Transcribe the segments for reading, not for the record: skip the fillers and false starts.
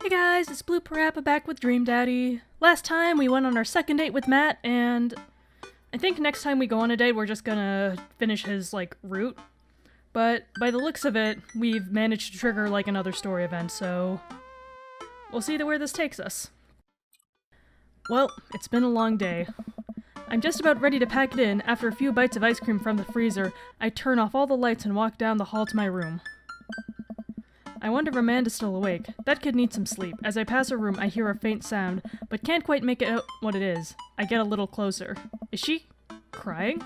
Hey guys, it's Blue Parappa back with Dream Daddy. Last time we went on our second date with Matt, and I think next time we go on a date we're just gonna finish his, route. But by the looks of it, we've managed to trigger, another story event, so we'll see where this takes us. Well, it's been a long day. I'm just about ready to pack it in. After a few bites of ice cream from the freezer, I turn off all the lights and walk down the hall to my room. I wonder if Amanda's still awake. That kid needs some sleep. As I pass her room, I hear a faint sound, but can't quite make out what it is. I get a little closer. Is she crying?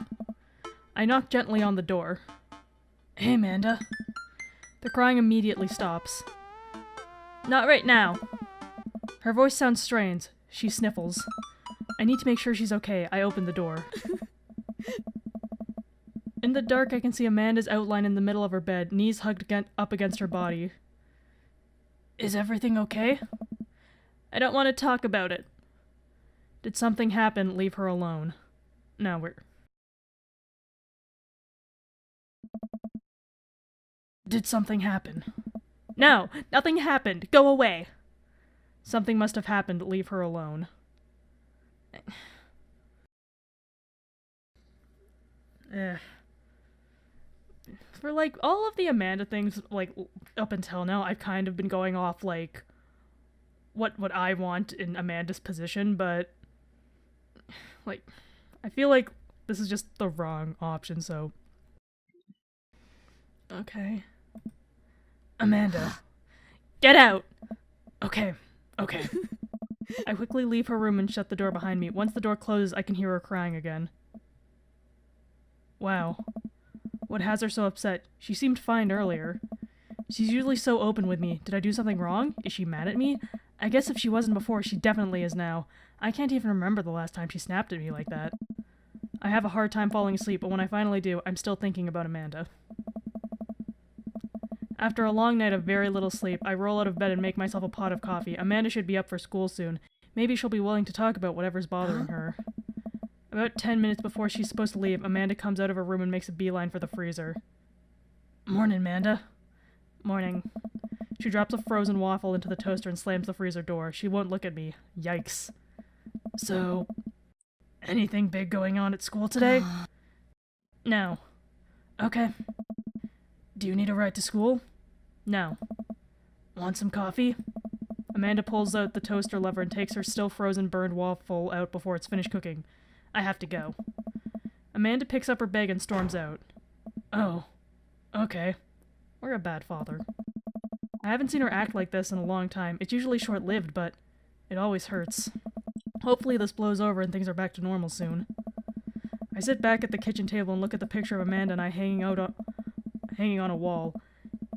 I knock gently on the door. Hey, Amanda. The crying immediately stops. Not right now. Her voice sounds strange. She sniffles. I need to make sure she's okay. I open the door. In the dark, I can see Amanda's outline in the middle of her bed, knees hugged up against her body. Is everything okay? I don't want to talk about it. Did something happen? Leave her alone. No, Did something happen? No, nothing happened. Go away. Something must have happened. Leave her alone. For, all of the Amanda things, up until now, I've kind of been going off, what I want in Amanda's position, but, I feel like this is just the wrong option, so... Okay. Amanda. Get out! Okay. I quickly leave her room and shut the door behind me. Once the door closes, I can hear her crying again. Wow. What has her so upset? She seemed fine earlier. She's usually so open with me. Did I do something wrong? Is she mad at me? I guess if she wasn't before, she definitely is now. I can't even remember the last time she snapped at me like that. I have a hard time falling asleep, but when I finally do, I'm still thinking about Amanda. After a long night of very little sleep, I roll out of bed and make myself a pot of coffee. Amanda should be up for school soon. Maybe she'll be willing to talk about whatever's bothering her. About 10 minutes before she's supposed to leave, Amanda comes out of her room and makes a beeline for the freezer. Morning, Amanda. Morning. She drops a frozen waffle into the toaster and slams the freezer door. She won't look at me. Yikes. So, anything big going on at school today? No. Okay. Do you need a ride to school? No. Want some coffee? Amanda pulls out the toaster lever and takes her still frozen burned waffle out before it's finished cooking. I have to go. Amanda picks up her bag and storms out. Oh. Okay. We're a bad father. I haven't seen her act like this in a long time. It's usually short-lived, but it always hurts. Hopefully this blows over and things are back to normal soon. I sit back at the kitchen table and look at the picture of Amanda and I hanging on a wall.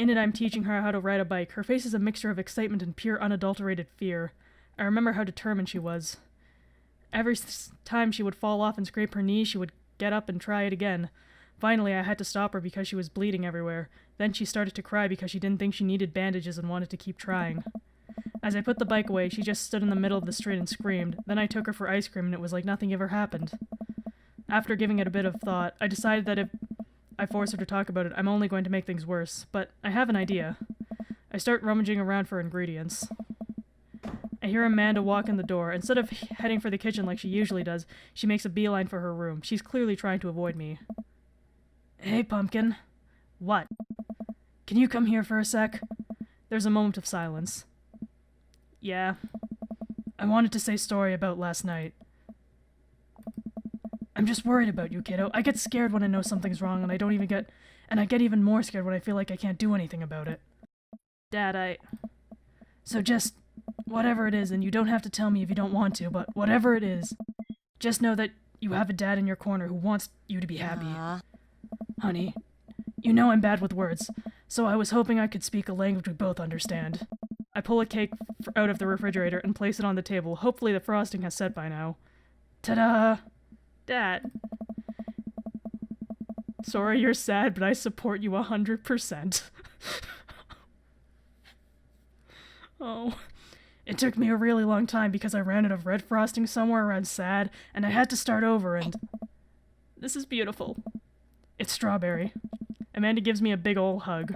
In it, I'm teaching her how to ride a bike. Her face is a mixture of excitement and pure unadulterated fear. I remember how determined she was. Every time she would fall off and scrape her knee, she would get up and try it again. Finally, I had to stop her because she was bleeding everywhere. Then she started to cry because she didn't think she needed bandages and wanted to keep trying. As I put the bike away, she just stood in the middle of the street and screamed. Then I took her for ice cream and it was like nothing ever happened. After giving it a bit of thought, I decided that if I force her to talk about it, I'm only going to make things worse. But I have an idea. I start rummaging around for ingredients. I hear Amanda walk in the door. Instead of heading for the kitchen like she usually does, she makes a beeline for her room. She's clearly trying to avoid me. Hey, Pumpkin. What? Can you come here for a sec? There's a moment of silence. Yeah. I wanted to say sorry about last night. I'm just worried about you, kiddo. I get scared when I know something's wrong and I get even more scared when I feel like I can't do anything about it. Dad, So just, whatever it is, and you don't have to tell me if you don't want to, but whatever it is, just know that you have a dad in your corner who wants you to be happy. Honey, you know I'm bad with words, so I was hoping I could speak a language we both understand. I pull a cake out of the refrigerator and place it on the table. Hopefully the frosting has set by now. Ta-da! Dad. Sorry you're sad, but I support you 100%. Oh. It took me a really long time because I ran out of red frosting somewhere around sad, and I had to start over and... This is beautiful. It's strawberry. Amanda gives me a big ol' hug.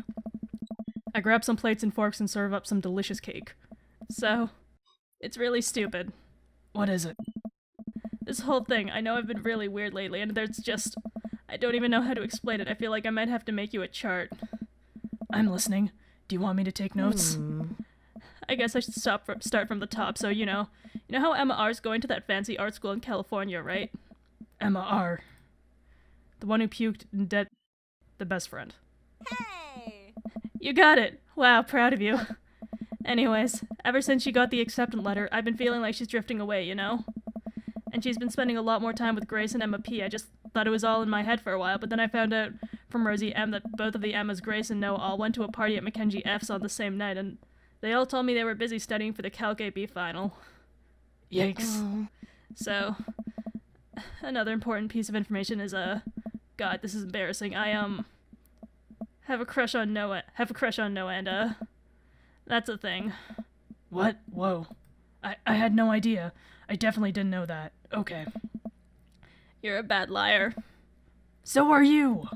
I grab some plates and forks and serve up some delicious cake. So, it's really stupid. What is it? This whole thing, I know I've been really weird lately, and there's just... I don't even know how to explain it. I feel like I might have to make you a chart. I'm listening. Do you want me to take notes? I guess I should start from the top, so you know. You know how Emma R's going to that fancy art school in California, right? Emma R. The one who puked and dead... The best friend. Hey! You got it! Wow, proud of you. Anyways, ever since she got the acceptance letter, I've been feeling like she's drifting away, you know? And she's been spending a lot more time with Grace and Emma P. I just thought it was all in my head for a while, but then I found out from Rosie M that both of the Emmas, Grace and Noah, all went to a party at Mackenzie F's on the same night, and they all told me they were busy studying for the Calc AB final. Yikes. So, another important piece of information is, God, this is embarrassing. I, have a crush on Noah, and, that's a thing. What? Whoa. I had no idea. I definitely didn't know that. Okay. You're a bad liar. So are you!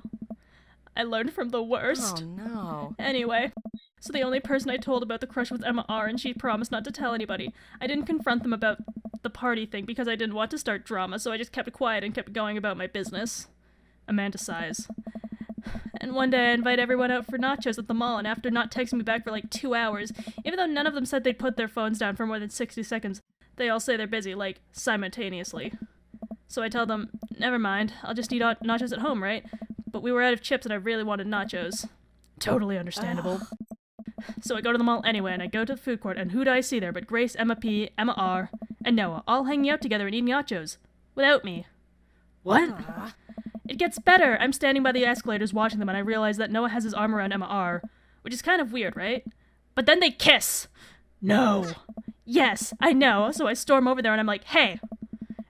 I learned from the worst. Oh no. Anyway, so the only person I told about the crush was Emma R, and she promised not to tell anybody. I didn't confront them about the party thing because I didn't want to start drama, so I just kept quiet and kept going about my business. Amanda sighs. And one day I invite everyone out for nachos at the mall, and after not texting me back for like 2 hours, even though none of them said they'd put their phones down for more than 60 seconds, they all say they're busy, like, simultaneously. So I tell them, never mind, I'll just eat nachos at home, right? But we were out of chips and I really wanted nachos. Totally understandable. So I go to the mall anyway, and I go to the food court, and who do I see there but Grace, Emma P, Emma R, and Noah, all hanging out together and eating nachos. Without me. What? It gets better! I'm standing by the escalators watching them, and I realize that Noah has his arm around Emma R, which is kind of weird, right? But then they kiss! No! Yes, I know, so I storm over there and I'm like, hey!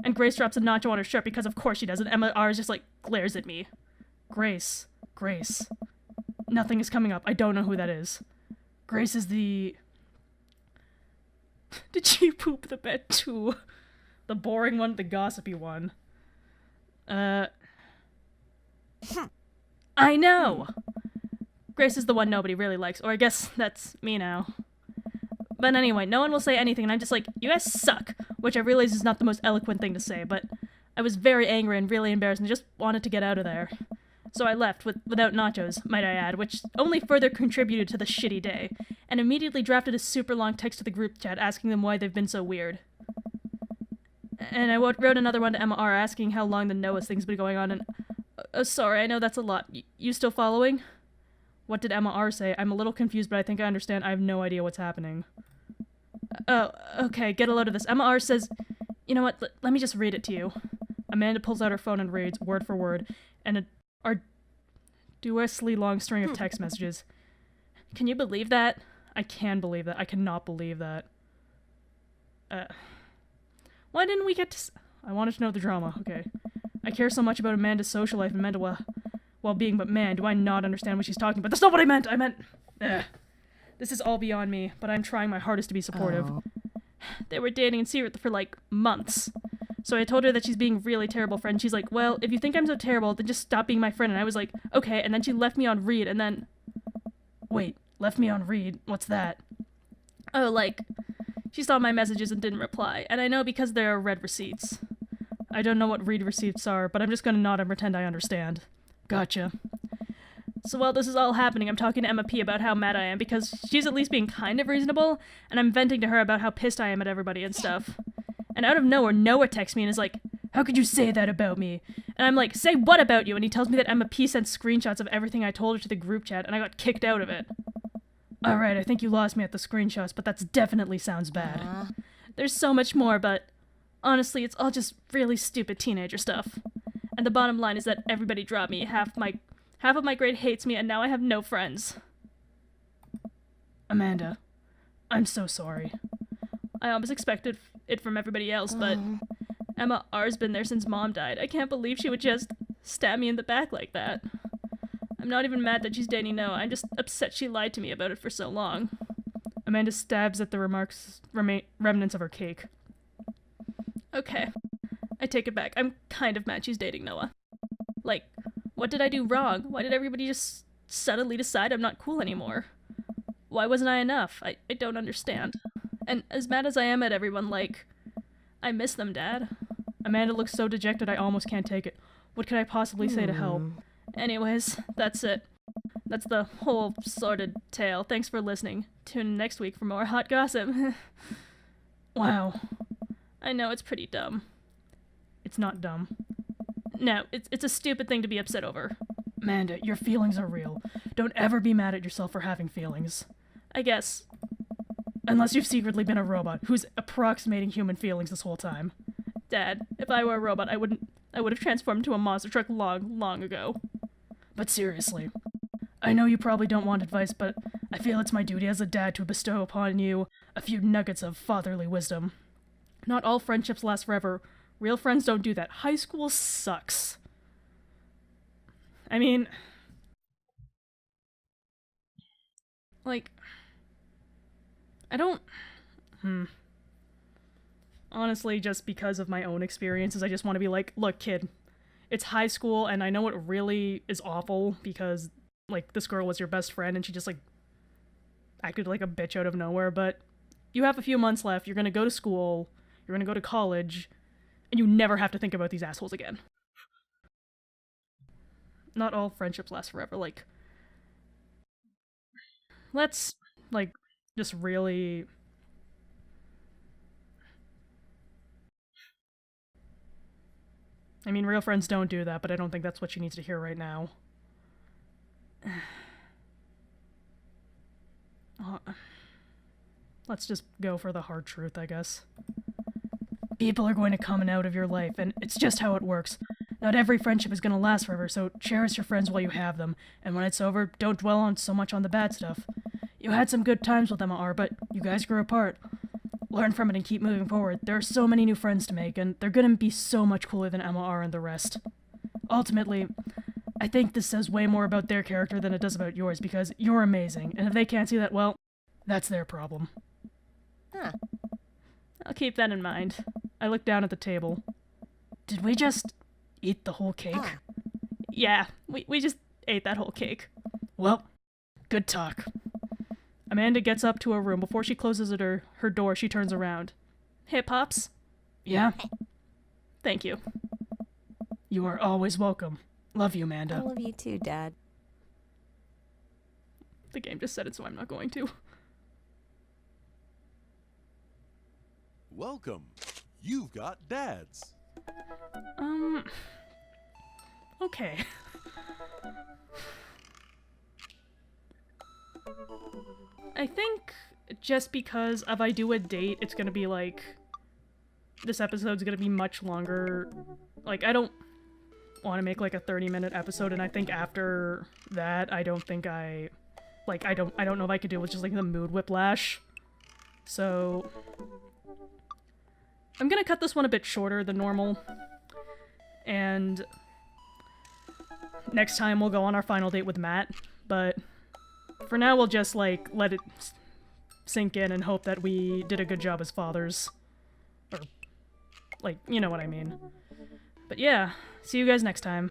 And Grace drops a nacho on her shirt because of course she does, and Emma R is just like, glares at me. Grace. Nothing is coming up. I don't know who that is. Grace is the... Did she poop the bed too? The boring one, the gossipy one. I know! Grace is the one nobody really likes, or I guess that's me now. But anyway, no one will say anything, and I'm just like, you guys suck, which I realize is not the most eloquent thing to say, but I was very angry and really embarrassed and just wanted to get out of there. So I left, without nachos, might I add, which only further contributed to the shitty day, and immediately drafted a super long text to the group chat asking them why they've been so weird. And I wrote another one to Emma R asking how long the Noah thing's been going on, and... Oh, sorry, I know that's a lot. You still following? What did Emma R say? I'm a little confused, but I think I understand. I have no idea what's happening. Oh, okay, get a load of this. Emma R says... You know what, let me just read it to you. Amanda pulls out her phone and reads, word for word, and an arduously long string of text messages. Can you believe that? I can believe that. I cannot believe that. Why didn't we get to... I wanted to know the drama, okay. I care so much about Amanda's social life and mental well-being, but man, do I not understand what she's talking about. That's not what I meant! This is all beyond me, but I'm trying my hardest to be supportive. Oh. They were dating in secret for, like, months. So I told her that she's being a really terrible friend. She's like, well, if you think I'm so terrible, then just stop being my friend. And I was like, okay, and then she left me on read, and then... Wait, left me on read? What's that? Oh, like, she saw my messages and didn't reply. And I know because there are read receipts. I don't know what read receipts are, but I'm just gonna nod and pretend I understand. Gotcha. So while this is all happening, I'm talking to Emma P about how mad I am, because she's at least being kind of reasonable, and I'm venting to her about how pissed I am at everybody and stuff. And out of nowhere, Noah texts me and is like, how could you say that about me? And I'm like, say what about you? And he tells me that Emma P sent screenshots of everything I told her to the group chat, and I got kicked out of it. Alright, I think you lost me at the screenshots, but that definitely sounds bad. There's so much more, but honestly, it's all just really stupid teenager stuff. And the bottom line is that everybody dropped me. Half of my grade hates me, and now I have no friends. Amanda, I'm so sorry. I almost expected it from everybody else, but Emma R's been there since Mom died. I can't believe she would just stab me in the back like that. I'm not even mad that she's dating Noah. I'm just upset she lied to me about it for so long. Amanda stabs at the remnants of her cake. Okay. I take it back. I'm kind of mad she's dating Noah. Like, what did I do wrong? Why did everybody just suddenly decide I'm not cool anymore? Why wasn't I enough? I don't understand. And as mad as I am at everyone, like, I miss them, Dad. Amanda looks so dejected I almost can't take it. What could I possibly say to help? Anyways, that's it. That's the whole sordid tale. Thanks for listening. Tune in next week for more hot gossip. Wow. I know it's pretty dumb. It's not dumb. No, it's a stupid thing to be upset over. Amanda, your feelings are real. Don't ever be mad at yourself for having feelings. I guess. Unless you've secretly been a robot who's approximating human feelings this whole time. Dad, if I were a robot, I would have transformed into a monster truck long ago. But seriously, I know you probably don't want advice, but I feel it's my duty as a dad to bestow upon you a few nuggets of fatherly wisdom. Not all friendships last forever. Real friends don't do that. High school sucks. I mean, like, I don't... Honestly, just because of my own experiences, I just want to be like, look, kid, it's high school, and I know it really is awful because, like, this girl was your best friend, and she just, like, acted like a bitch out of nowhere, but you have a few months left, you're gonna go to school, you're gonna go to college, and you never have to think about these assholes again. Not all friendships last forever, like, let's, like, just really... I mean, real friends don't do that, but I don't think that's what she needs to hear right now. Let's just go for the hard truth, I guess. People are going to come and out of your life, and it's just how it works. Not every friendship is going to last forever, so cherish your friends while you have them, and when it's over, don't dwell on so much on the bad stuff. You had some good times with Emma R, but you guys grew apart. Learn from it and keep moving forward. There are so many new friends to make, and they're gonna be so much cooler than Emma R and the rest. Ultimately, I think this says way more about their character than it does about yours, because you're amazing, and if they can't see that, well, that's their problem. Huh. I'll keep that in mind. I look down at the table. Did we just eat the whole cake? Yeah, we just ate that whole cake. Well, good talk. Amanda gets up to her room. Before she closes her door, she turns around. Hey, Pops? Yeah? Thank you. You are always welcome. Love you, Amanda. I love you too, Dad. The game just said it, so I'm not going to. Welcome. You've got dads. Okay. I think just because if I do a date, it's gonna be like... This episode's gonna be much longer. Like, I don't want to make like a 30-minute episode, and I think after that, I don't think I... Like, I don't know if I could deal with just like the mood whiplash. So... I'm gonna cut this one a bit shorter than normal. And... Next time we'll go on our final date with Matt, but... For now, we'll just, like, let it sink in and hope that we did a good job as fathers. Or, like, you know what I mean. But yeah, see you guys next time.